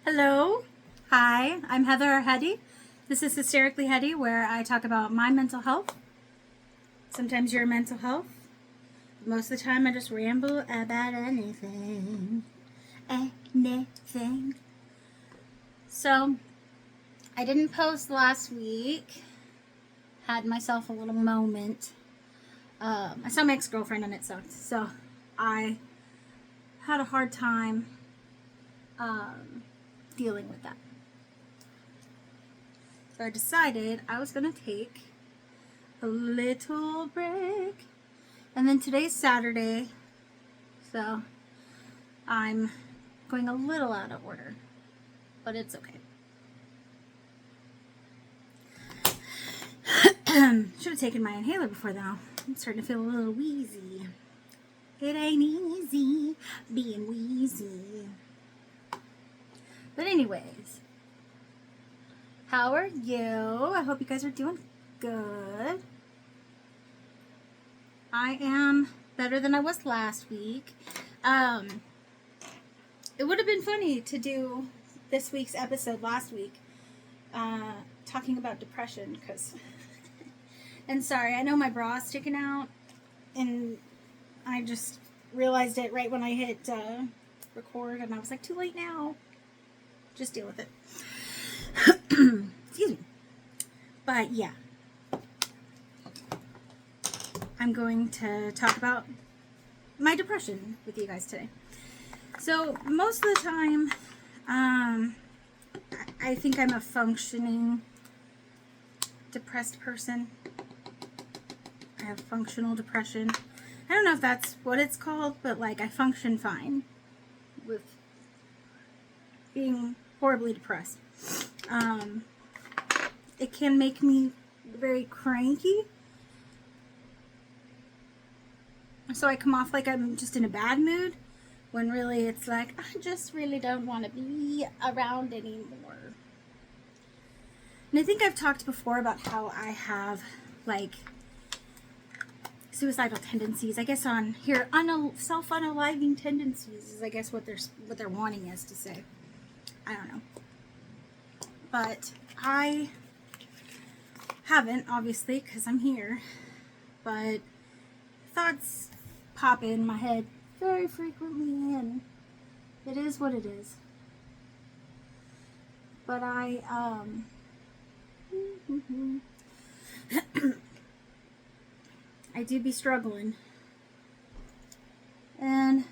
Hello. Hi, I'm Heather Hetty. This is Hysterically Hetty, where I talk about my mental health, sometimes your mental health. Most of the time, I just ramble about anything. Anything. So, I didn't post last week. Had myself a little moment. I saw my ex-girlfriend and it sucked. So, I had a hard time dealing with that. So I decided I was going to take a little break. And then today's Saturday, so I'm going a little out of order, but it's okay. Should have taken my inhaler before though. I'm starting to feel a little wheezy. It ain't easy being wheezy. But anyways, how are you? I hope you guys are doing good. I am better than I was last week. It would have been funny to do this week's episode last week, talking about depression, and sorry, I know my bra is sticking out, and I just realized it right when I hit record, and I was like, too late now. Just deal with it. Excuse me. But yeah, I'm going to talk about my depression with you guys today. So most of the time, I think I'm a functioning depressed person. I have functional depression. I don't know if that's what it's called, but like I function fine with being horribly depressed. It can make me very cranky. So I come off like I'm just in a bad mood, when really it's like, I just really don't want to be around anymore. And I think I've talked before about how I have, like, suicidal tendencies. I guess on here, self-unaliving tendencies is, I guess, what they're wanting us to say. I don't know. But I haven't, obviously, because I'm here. But thoughts pop in my head very frequently, and it is what it is. But I do be struggling, and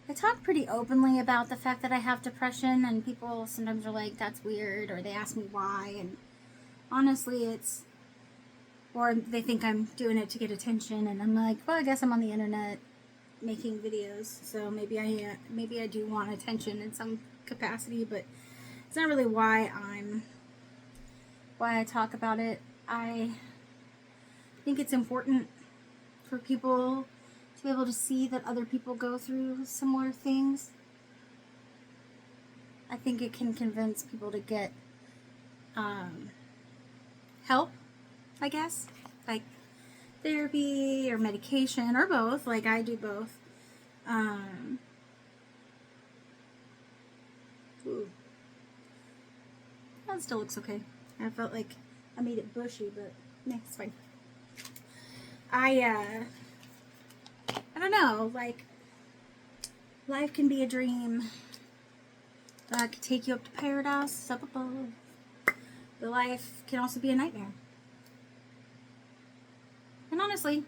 I talk pretty openly about the fact that I have depression, and people sometimes are like, that's weird, or they ask me why, and honestly or they think I'm doing it to get attention, and I'm like, well, I guess I'm on the internet making videos, so maybe I do want attention in some capacity, but it's not really why I talk about it. I think it's important for people to be able to see that other people go through similar things. I think it can convince people to get help, I guess, like therapy or medication or both. Like I do both. Ooh. That still looks okay. I felt like I made it bushy, but nah, it's fine. I don't know, like, life can be a dream that could take you up to paradise, up above. But life can also be a nightmare. And honestly,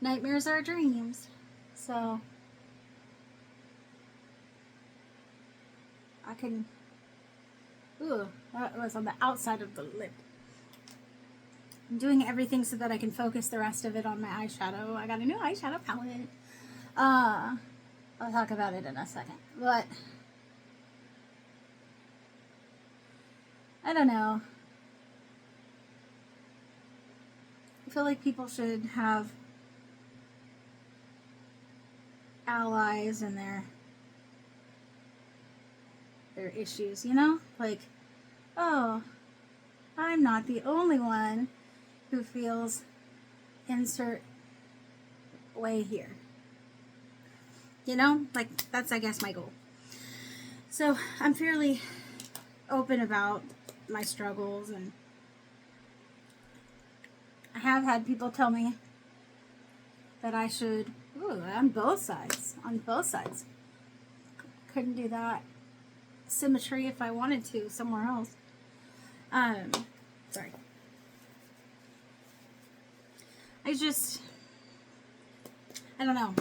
nightmares are dreams. So, I can... Ooh, that was on the outside of the lip. I'm doing everything so that I can focus the rest of it on my eyeshadow. I got a new eyeshadow palette. I'll talk about it in a second. But, I don't know. I feel like people should have allies in their issues, you know? Like, oh, I'm not the only one who feels insert way here. You know? Like, that's, I guess, my goal. So I'm fairly open about my struggles, and I have had people tell me that I should, on both sides. Couldn't do that symmetry if I wanted to somewhere else. Sorry. I don't know.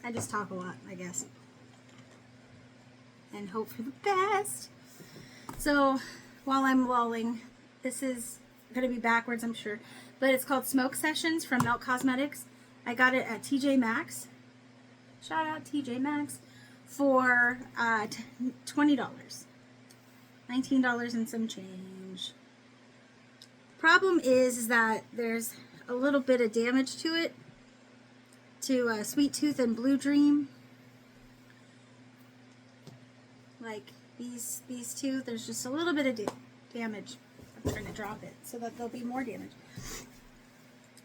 I just talk a lot, I guess. And hope for the best. So, while I'm lolling, this is going to be backwards, I'm sure. But it's called Smoke Sessions from Melt Cosmetics. I got it at TJ Maxx. Shout out TJ Maxx. For $20. $19 and some change. Problem is that there's a little bit of damage to it. To Sweet Tooth and Blue Dream. Like these two, there's just a little bit of damage. I'm trying to drop it so that there'll be more damage.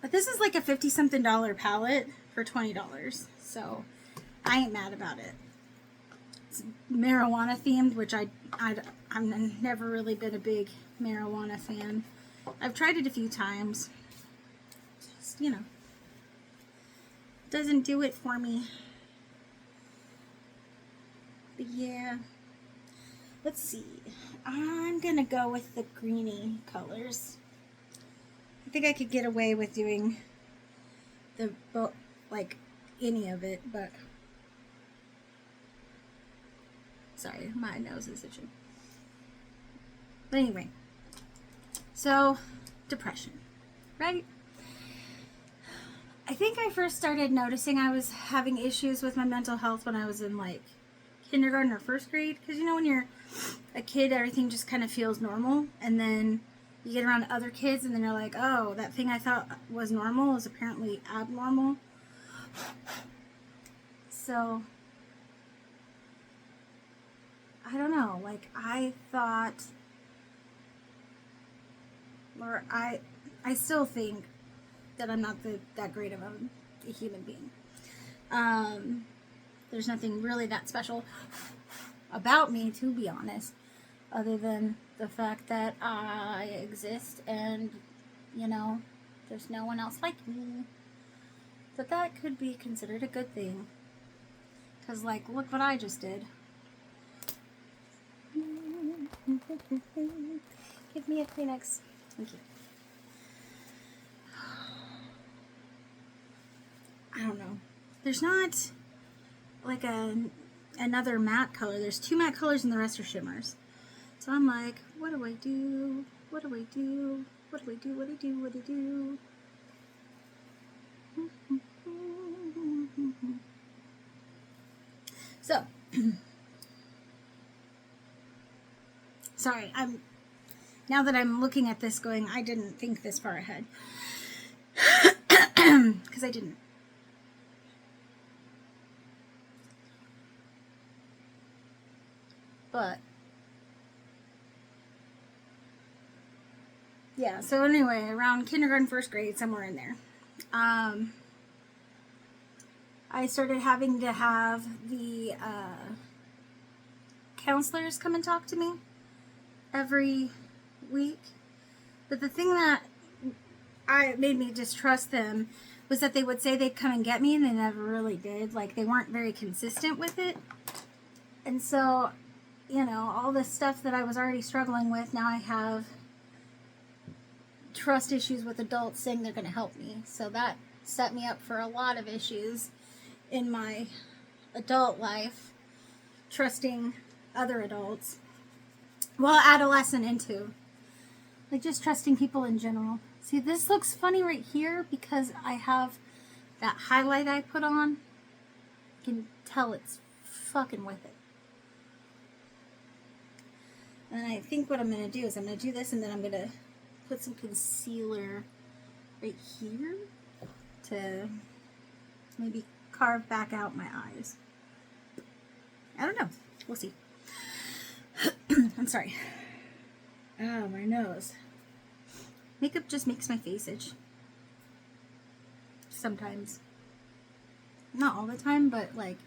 But this is like a $50-something palette for $20. So I ain't mad about it. It's marijuana themed, which I've never really been a big marijuana fan. I've tried it a few times. Just, doesn't do it for me. But yeah. Let's see. I'm gonna go with the greeny colors. I think I could get away with doing any of it, but sorry, my nose is itching. But anyway, so depression, right? I think I first started noticing I was having issues with my mental health when I was in like kindergarten or first grade. Because when you're a kid, everything just kind of feels normal. And then you get around other kids and then you're like, oh, that thing I thought was normal is apparently abnormal. So, I don't know. Like, I thought, or I still think that I'm not that great of a human being. There's nothing really that special about me, to be honest, other than the fact that I exist and, there's no one else like me. But that could be considered a good thing. Because, look what I just did. Give me a Kleenex. Thank you. I don't know. There's not like another matte color. There's 2 matte colors and the rest are shimmers. So I'm like, what do I do? What do I do? What do I do? What do I do? What do I do? So, sorry, now that I'm looking at this going, I didn't think this far ahead. Because I didn't. But, yeah, so anyway, around kindergarten, first grade, somewhere in there, I started having to have the counselors come and talk to me every week. But the thing that made me distrust them was that they would say they'd come and get me, and they never really did. Like, they weren't very consistent with it. And so, all this stuff that I was already struggling with, now I have trust issues with adults saying they're going to help me. So that set me up for a lot of issues in my adult life, trusting other adults. Well, adolescent into. Like, just trusting people in general. See, this looks funny right here because I have that highlight I put on. You can tell it's fucking with it. And I think what I'm going to do is I'm going to do this, and then I'm going to put some concealer right here to maybe carve back out my eyes. I don't know. We'll see. I'm sorry. Oh, my nose. Makeup just makes my face itch. Sometimes. Not all the time, but like,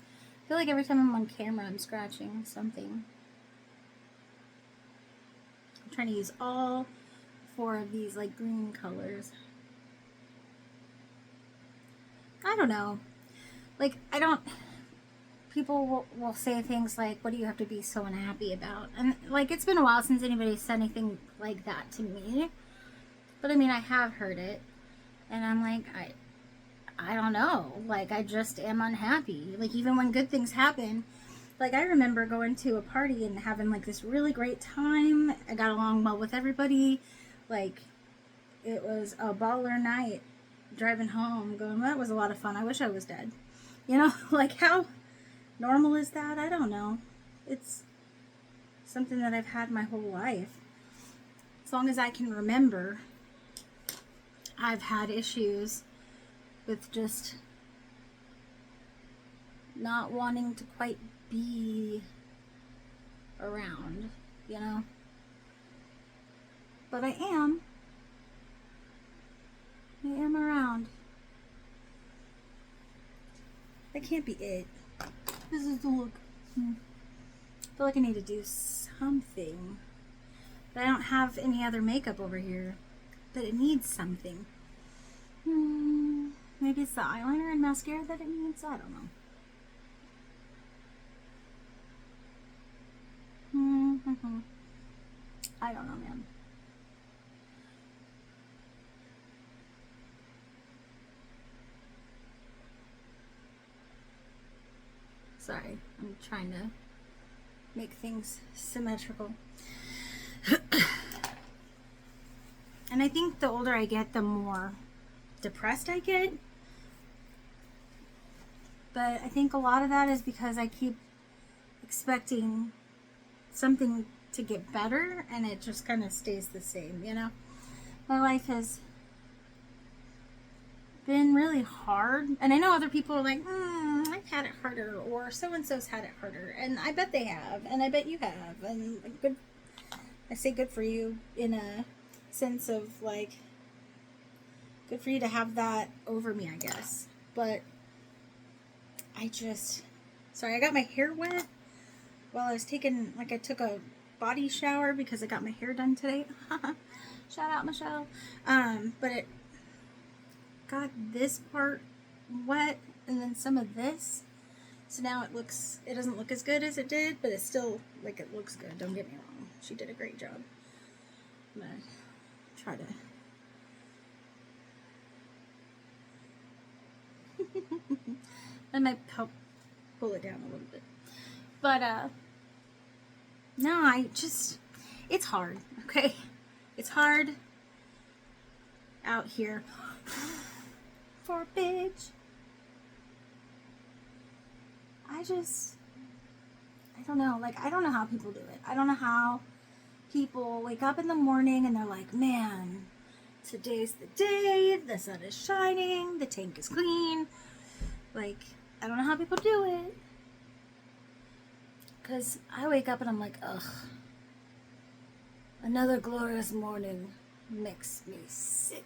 I feel like every time I'm on camera, I'm scratching something. I'm trying to use all 4 of these like green colors. I don't know. Like, I don't. People will say things like, what do you have to be so unhappy about? And like, it's been a while since anybody said anything like that to me. But I mean, I have heard it. And I'm like, I don't know. Like, I just am unhappy. Like, even when good things happen. Like, I remember going to a party and having like this really great time. I got along well with everybody. Like, it was a baller night. Driving home, going, well, that was a lot of fun. I wish I was dead. You know, like, how normal is that? I don't know. It's something that I've had my whole life. As long as I can remember, I've had issues with just not wanting to quite be around, you know? But I am. I am around. That can't be it. This is the look. I feel like I need to do something. But I don't have any other makeup over here. But it needs something. Maybe it's the eyeliner and mascara that it needs? I don't know. I don't know, man. Sorry, I'm trying to make things symmetrical. And I think the older I get, the more depressed I get. But I think a lot of that is because I keep expecting something to get better and it just kind of stays the same, you know? My life has been really hard. And I know other people are like, I've had it harder, or so-and-so's had it harder. And I bet they have, and I bet you have. And good, I say good for you in a sense of like, good for you to have that over me, I guess. But I just, sorry, I got my hair wet while I was taking, like, I took a body shower because I got my hair done today. Shout out, Michelle. But it got this part wet and then some of this. So now it doesn't look as good as it did, but it's still, like, it looks good. Don't get me wrong. She did a great job. I'm going to try to... I might help pull it down a little bit. But, no, it's hard, okay? It's hard out here for a bitch. I don't know. Like, I don't know how people do it. I don't know how people wake up in the morning and they're like, man, today's the day, the sun is shining, the tank is clean. Like, I don't know how people do it. Because I wake up and I'm like, ugh. Another glorious morning makes me sick.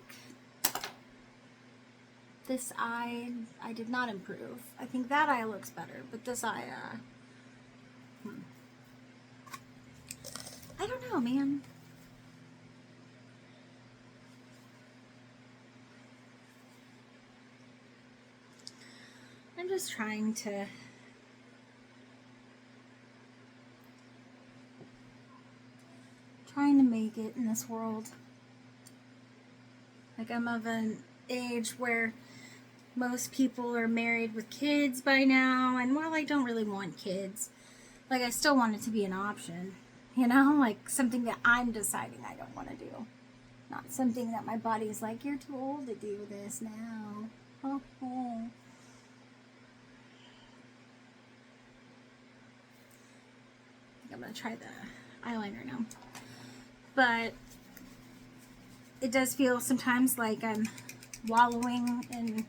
This eye, I did not improve. I think that eye looks better, but this eye, I don't know, man. I'm just trying to make it in this world. Like, I'm of an age where most people are married with kids by now, and while I don't really want kids, like, I still want it to be an option, you know, like something that I'm deciding I don't want to do, not something that my body's like, you're too old to do this now. I think I'm gonna try the eyeliner now. But it does feel sometimes like I'm wallowing in,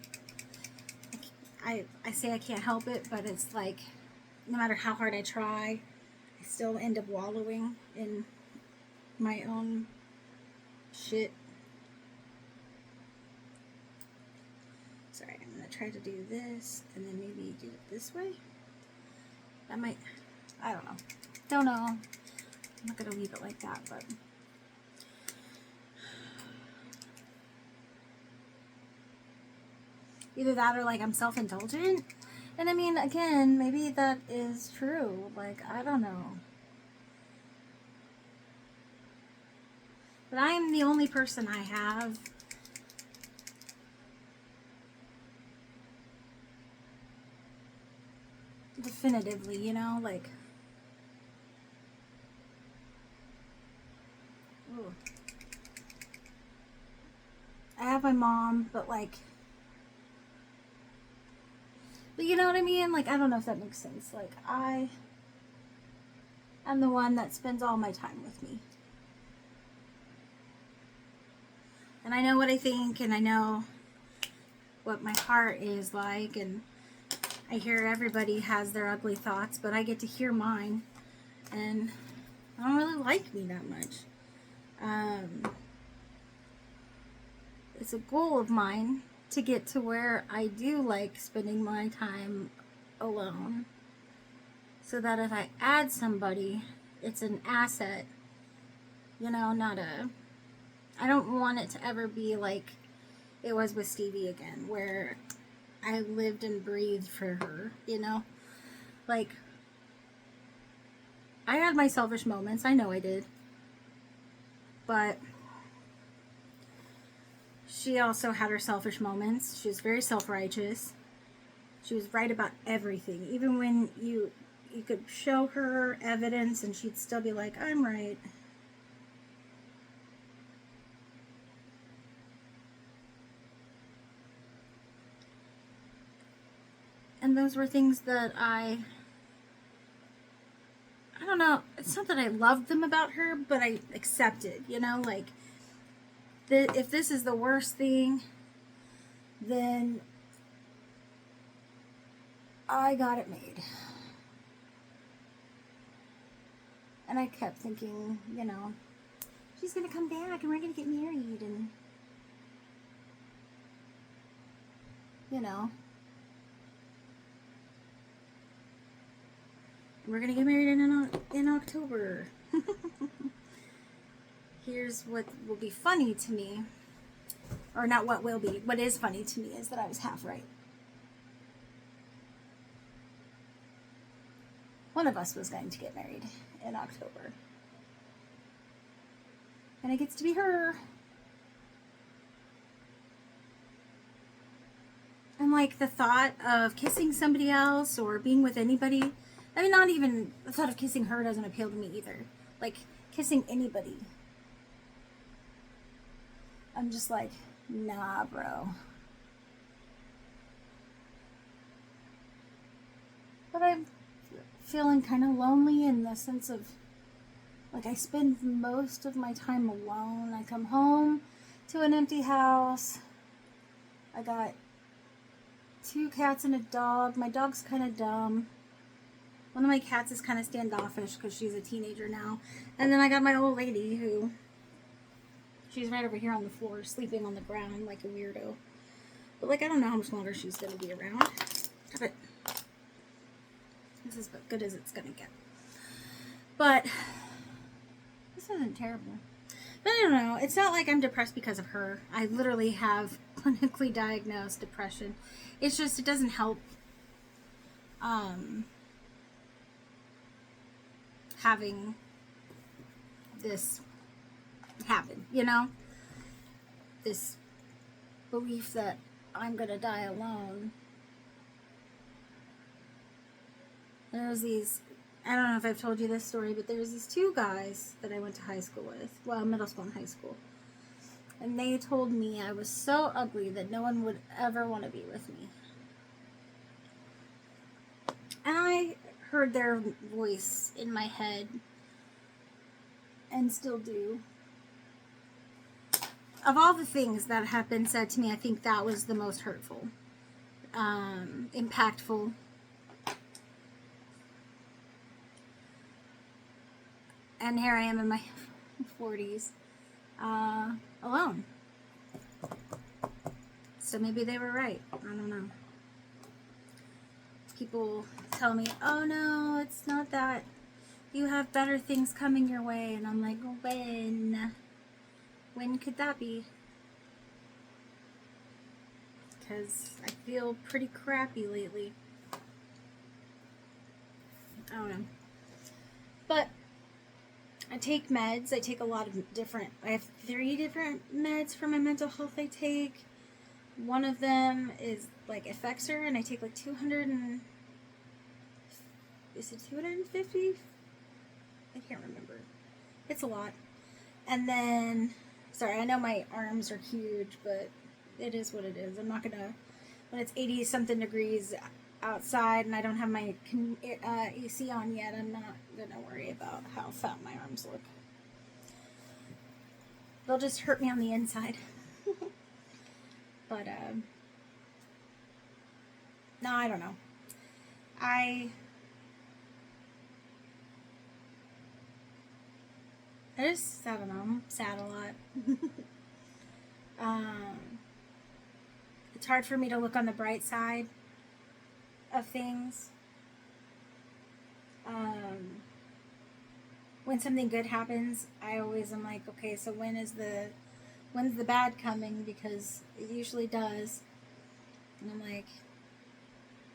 I say I can't help it, but it's like no matter how hard I try, I still end up wallowing in my own shit. Sorry, I'm gonna try to do this and then maybe do it this way. That might, I don't know. Don't know. I'm not going to leave it like that, but. Either that or like I'm self-indulgent. And I mean, again, maybe that is true. Like, I don't know. But I'm the only person I have definitively, you know, like. Ooh. I have my mom, but like. But you know what I mean? Like, I don't know if that makes sense. Like, I am the one that spends all my time with me. And I know what I think, and I know what my heart is like, and I hear everybody has their ugly thoughts, but I get to hear mine, and I don't really like me that much. It's a goal of mine to get to where I do like spending my time alone, so that if I add somebody, it's an asset, you know, not a. I don't want it to ever be like it was with Stevie again, where I lived and breathed for her, you know? Like, I had my selfish moments, I know I did. But she also had her selfish moments. She was very self-righteous. She was right about everything. Even when you could show her evidence and she'd still be like, I'm right. And those were things that I don't know, it's not that I loved them about her, but I accepted, you know, like, if this is the worst thing, then I got it made. And I kept thinking, you know, she's going to come back and we're going to get married, and, you know, we're going to get married in October. Here's what will be funny to me, or not what will be, what is funny to me is that I was half right. One of us was going to get married in October. And it gets to be her. And like the thought of kissing somebody else or being with anybody, I mean, not even the thought of kissing her doesn't appeal to me either. Like, kissing anybody, I'm just like, nah, bro. But I'm feeling kind of lonely in the sense of, like, I spend most of my time alone. I come home to an empty house. I got 2 cats and a dog. My dog's kind of dumb. One of my cats is kind of standoffish because she's a teenager now. And then I got my old lady who, she's right over here on the floor, sleeping on the ground like a weirdo. But, like, I don't know how much longer she's going to be around. But this is as good as it's going to get. But this isn't terrible. But I don't know. It's not like I'm depressed because of her. I literally have clinically diagnosed depression. It's just, it doesn't help having this happen, you know? This belief that I'm gonna die alone. There's these, I don't know if I've told you this story, but there's these 2 guys that I went to high school with. Well, middle school and high school. And they told me I was so ugly that no one would ever want to be with me. And I heard their voice in my head, and still do. Of all the things that have been said to me, I think that was the most hurtful, impactful. And here I am in my 40s, alone. So maybe they were right. I don't know. people tell me, oh no, it's not that. You have better things coming your way. And I'm like, when? When could that be? Because I feel pretty crappy lately. I don't know. But I take meds. I take a lot of different, I have 3 different meds for my mental health I take. One of them is like Effexor, and I take like 200 and, is it 250? I can't remember. It's a lot. And then, sorry, I know my arms are huge, but it is what it is. I'm not gonna, when it's 80 something degrees outside and I don't have my AC on yet, I'm not gonna worry about how fat my arms look. They'll just hurt me on the inside. But no, I don't know. I don't know, I'm sad a lot. It's hard for me to look on the bright side of things. When something good happens, I always am like, okay, so when's the bad coming? Because it usually does. And I'm like,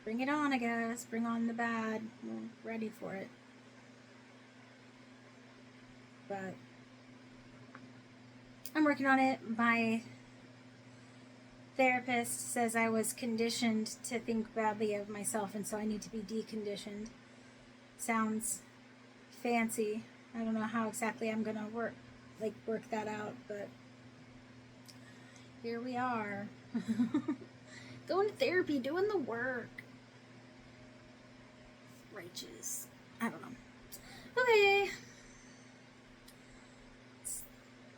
bring it on, I guess. Bring on the bad. We're ready for it. But I'm working on it. My therapist says I was conditioned to think badly of myself, and so I need to be deconditioned. Sounds fancy. I don't know how exactly I'm gonna work that out, but here we are. Going to therapy, doing the work. Righteous. I don't know. Okay.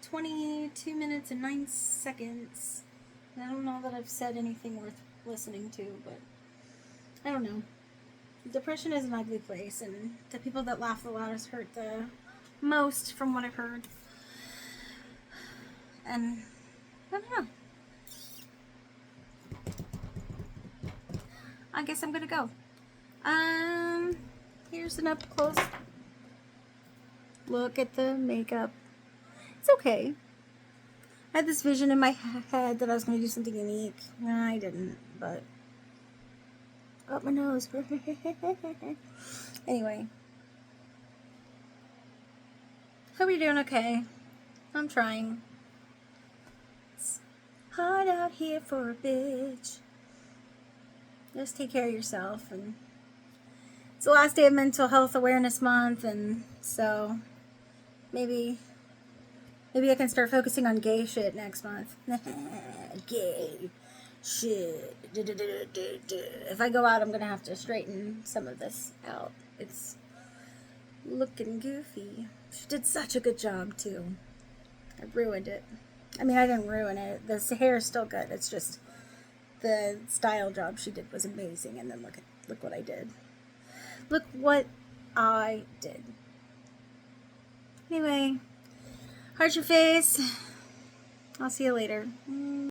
22 minutes and 9 seconds. I don't know that I've said anything worth listening to, but I don't know. Depression is an ugly place, and the people that laugh the loudest hurt the most, from what I've heard. And I don't know. I guess I'm gonna go. Here's an up close look at the makeup. It's okay. I had this vision in my head that I was going to do something unique. No, I didn't, but up my nose. Anyway, hope you're doing okay. I'm trying. It's hard out here for a bitch. Just take care of yourself, and it's the last day of Mental Health Awareness Month, and so maybe I can start focusing on gay shit next month. Gay shit. If I go out, I'm gonna have to straighten some of this out. It's looking goofy. She did such a good job too. I ruined it. I mean, I didn't ruin it. The hair is still good. It's just the style job she did was amazing. And then look what I did. Look what I did. Anyway, heart your face. I'll see you later.